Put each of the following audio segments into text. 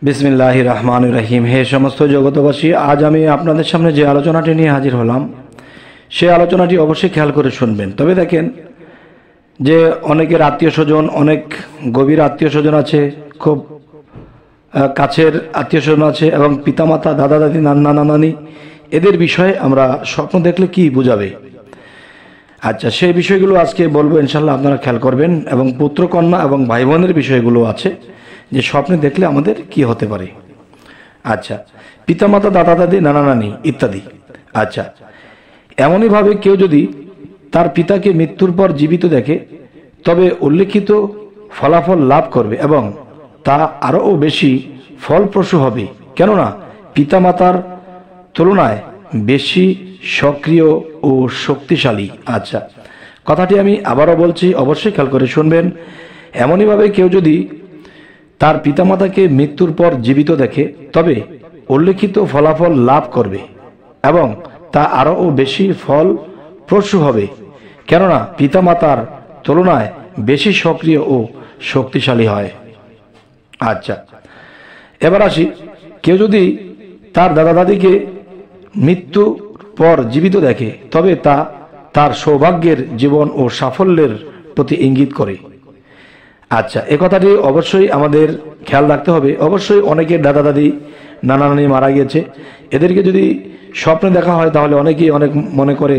বিসমিল্লাহির রহমানির রহিম। হে সমস্ত জগতবাসী, আজ আমি আপনাদের সামনে যে আলোচনাটি নিয়ে হাজির হলাম সেই আলোচনাটি অবশ্যই খেয়াল করে শুনবেন। তবে দেখেন যে অনেকের আত্মীয় স্বজন, অনেক গভীর আত্মীয় স্বজন আছে, খুব কাছের আত্মীয় স্বজন আছে, এবং পিতামাতা, দাদা দাদি, নানা নানি, এদের বিষয়ে আমরা স্বপ্ন দেখলে কি বোঝাবে, আচ্ছা সেই বিষয়গুলো আজকে বলবো ইনশাল্লাহ, আপনারা খেয়াল করবেন। এবং পুত্র কন্যা এবং ভাই বোনের বিষয়গুলো আছে যে স্বপ্নে দেখলে আমাদের কি হতে পারে। আচ্ছা, পিতামাতা, দাদা দাদি, নানা নানি ইত্যাদি। আচ্ছা, এমনইভাবে কেউ যদি তার পিতাকে মৃত্যুর পর জীবিত দেখে তবে উল্লেখিত ফলাফল লাভ করবে এবং তা আরও বেশি ফলপ্রসূ হবে, কেননা পিতামাতার তুলনায় বেশি সক্রিয় ও শক্তিশালী। আচ্ছা, কথাটি আমি আবারও বলছি, অবশ্যই খেয়াল করে শুনবেন। এমনইভাবে কেউ যদি তার পিতামাতাকে মৃত্যুর পর জীবিত দেখে তবে উল্লেখিত ফলাফল লাভ করবে এবং তা আরও বেশি ফলপ্রসূ হবে, কেননা পিতামাতার তুলনায় বেশি সক্রিয় ও শক্তিশালী হয়। আচ্ছা, এবার আসি, কেউ যদি তার দাদা দাদিকে মৃত্যুর পর জীবিত দেখে তবে তা তার সৌভাগ্যের জীবন ও সাফল্যের প্রতি ইঙ্গিত করে। আচ্ছা, এ কথাটি অবশ্যই আমাদের খেয়াল রাখতে হবে। অবশ্যই অনেকের দাদা দাদি, নানা নানি মারা গিয়েছে, এদেরকে যদি স্বপ্নে দেখা হয় তাহলে অনেকেই অনেক মনে করে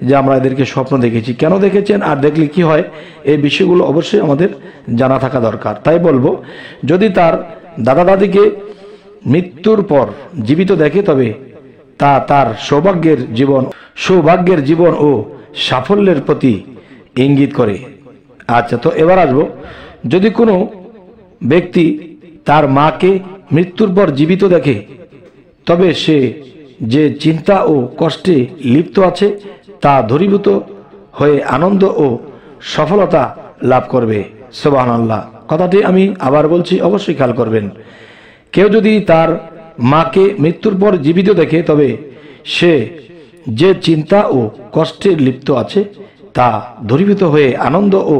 যে আমরা এদেরকে স্বপ্ন দেখেছি। কেন দেখেছেন আর দেখলে কি হয়, এই বিষয়গুলো অবশ্যই আমাদের জানা থাকা দরকার। তাই বলবো, যদি তার দাদা দাদিকে মৃত্যুর পর জীবিত দেখে তবে তা তার সৌভাগ্যের জীবন ও সাফল্যের প্রতি ইঙ্গিত করে। আচ্ছা, তো এবার আসবো, যদি কোনো ব্যক্তি তার মাকে মৃত্যুর পর জীবিত দেখে তবে সে যে চিন্তা ও কষ্টে লিপ্ত আছে তা দূরীভূত হয়ে আনন্দ ও সফলতা লাভ করবে। সুবহানাল্লাহ। কথাটি আমি আবার বলছি, অবশ্যই খেয়াল করবেন। কেউ যদি তার মাকে মৃত্যুর পর জীবিত দেখে তবে সে যে চিন্তা ও কষ্টে লিপ্ত আছে তা দূরীভূত হয়ে আনন্দ ও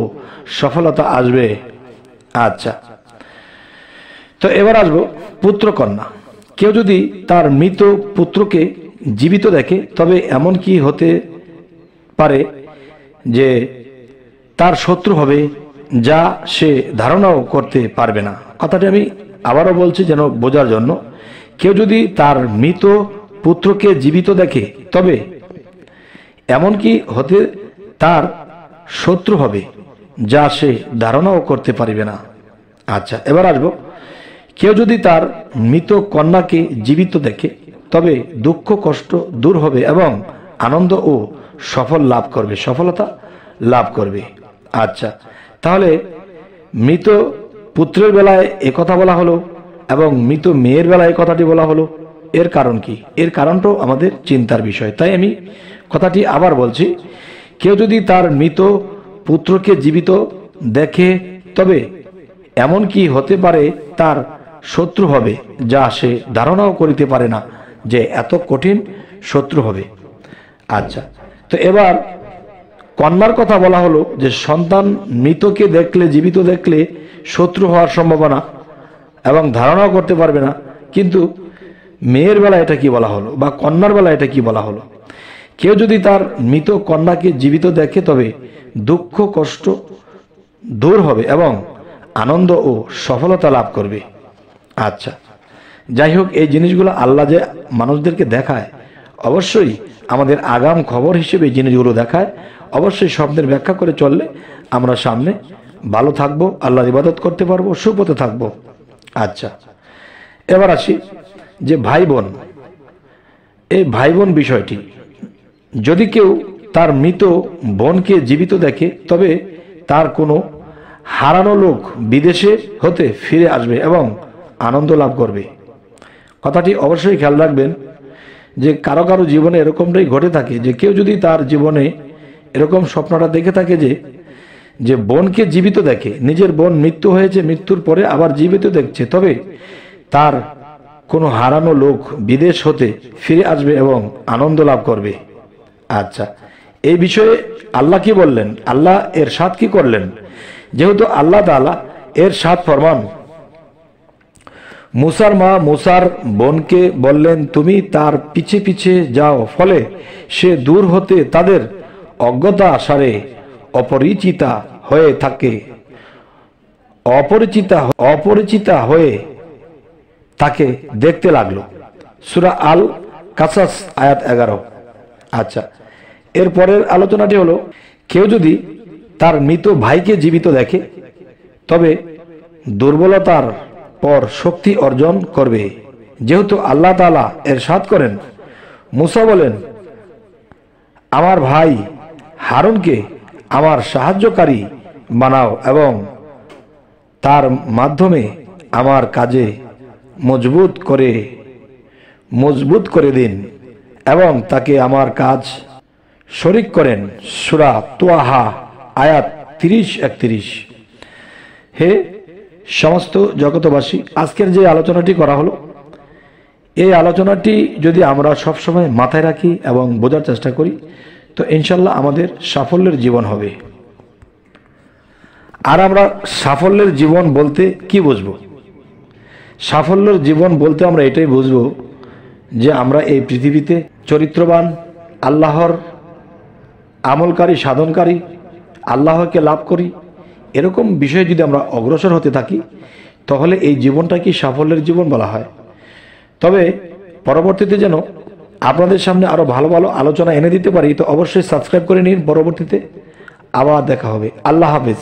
সফলতা আসবে। আচ্ছা, তো এবার আসবো পুত্র কন্যা। কেউ যদি তার মৃত পুত্রকে জীবিত দেখে তবে এমন কি হতে পারে যে তার শত্রু হবে, যা সে ধারণাও করতে পারবে না। কথাটি আমি আবারও বলছি যেন বোঝার জন্য। কেউ যদি তার মৃত পুত্রকে জীবিত দেখে তবে এমন কি হতে তার শত্রু হবে, যা সে ধারণাও করতে পারবে না। আচ্ছা, এবার আসবো, কেউ যদি তার মৃত কন্যাকে জীবিত দেখে তবে দুঃখ কষ্ট দূর হবে এবং আনন্দ ও সফলতা লাভ করবে। আচ্ছা, তাহলে মৃত পুত্রের বেলায় একথা বলা হলো এবং মৃত মেয়ের বেলায় কথাটি বলা হলো, এর কারণ কি? এর কারণটাও আমাদের চিন্তার বিষয়। তাই আমি কথাটি আবার বলছি, কেউ যদি তার মৃত পুত্রকে জীবিত দেখে তবে এমন কি হতে পারে তার শত্রু হবে, যা সে ধারণাও করিতে পারে না যে এত কঠিন শত্রু হবে। আচ্ছা, তো এবার কন্যার কথা বলা হলো যে সন্তান মৃতকে দেখলে, জীবিত দেখলে শত্রু হওয়ার সম্ভাবনা এবং ধারণাও করতে পারবে না, কিন্তু মেয়ের বেলা এটা কি বলা হলো বা কন্যার বেলা এটা কি বলা হলো? কেউ যদি তার মৃত কন্যাকে জীবিত দেখে তবে দুঃখ কষ্ট দূর হবে এবং আনন্দ ও সফলতা লাভ করবে। আচ্ছা, যাই হোক, এই জিনিসগুলো আল্লাহ যে মানুষদেরকে দেখায় অবশ্যই আমাদের আগাম খবর হিসেবে এই জিনিসগুলো দেখায়। অবশ্যই স্বপ্নের ব্যাখ্যা করে চললে আমরা সামনে ভালো থাকবো, আল্লাহর ইবাদত করতে পারবো, সুপথে থাকবো। আচ্ছা, এবার আসি যে ভাই বোন, এই ভাই বোন বিষয়টি, যদি কেউ তার মৃত বোনকে জীবিত দেখে তবে তার কোনো হারানো লোক বিদেশে হতে ফিরে আসবে এবং আনন্দ লাভ করবে। কথাটি অবশ্যই খেয়াল রাখবেন যে কারো কারো জীবনে এরকমটাই ঘটে থাকে যে কেউ যদি তার জীবনে এরকম স্বপ্নটা দেখে থাকে যে বোনকে জীবিত দেখে, নিজের বোন মৃত্যু হয়েছে, মৃত্যুর পরে আবার জীবিত দেখছে, তবে তার কোনো হারানো লোক বিদেশ হতে ফিরে আসবে এবং আনন্দ লাভ করবে। আচ্ছা, এই বিষয়ে আল্লাহ কি বললেন, আল্লাহ এর সাথ কি করলেন? যেহেতু আল্লাহ তাআলা এর সাথ ফরমান মুসার মা মুসার বোনকে বললেন, তুমি তার পিছে পিছে যাও, ফলে সে দূর হতে তাদের অজ্ঞতা সারে অপরিচিতা হয়ে থাকে, অপরিচিতা হয়ে তাকে দেখতে লাগলো। সূরা আল কাসাস আয়াত 11। আচ্ছা, এরপরের আলোচনাটি হলো, কেউ যদি তার মৃত ভাইকে জীবিত দেখে তবে দুর্বলতার পর শক্তি অর্জন করবে, যেহেতু আল্লাহ তাআলা ইরশাদ করেন, মুসা বলেন, আমার ভাই হারুনকে আমার সাহায্যকারী বানাও এবং তার মাধ্যমে আমার কাজে মজবুত করে দিন এবং তাকে আমার কাজ শরীক করেন। সূরা তোয়াহা আয়াত 30-31। হে সমস্ত জগতবাসী, আজকের যে আলোচনাটি করা হলো, এই আলোচনাটি যদি আমরা সবসময় মাথায় রাখি এবং বোঝার চেষ্টা করি তো ইনশাল্লাহ আমাদের সাফল্যের জীবন হবে। আর আমরা সাফল্যের জীবন বলতে কি বুঝবো? সাফল্যের জীবন বলতে আমরা এটাই বুঝবো যে আমরা এই পৃথিবীতে চরিত্রবান, আল্লাহর আমলকারী, সাধনকারী, আল্লাহকে লাভ করি, এরকম বিষয়ে যদি আমরা অগ্রসর হতে থাকি তাহলে এই জীবনটা কি সাফল্যের জীবন বলা হয়। তবে পরবর্তীতে যেন আপনাদের সামনে আরো ভালো ভালো আলোচনা এনে দিতে পারি, তো অবশ্যই সাবস্ক্রাইব করে নিন। পরবর্তীতে আবার দেখা হবে। আল্লাহ হাফেজ।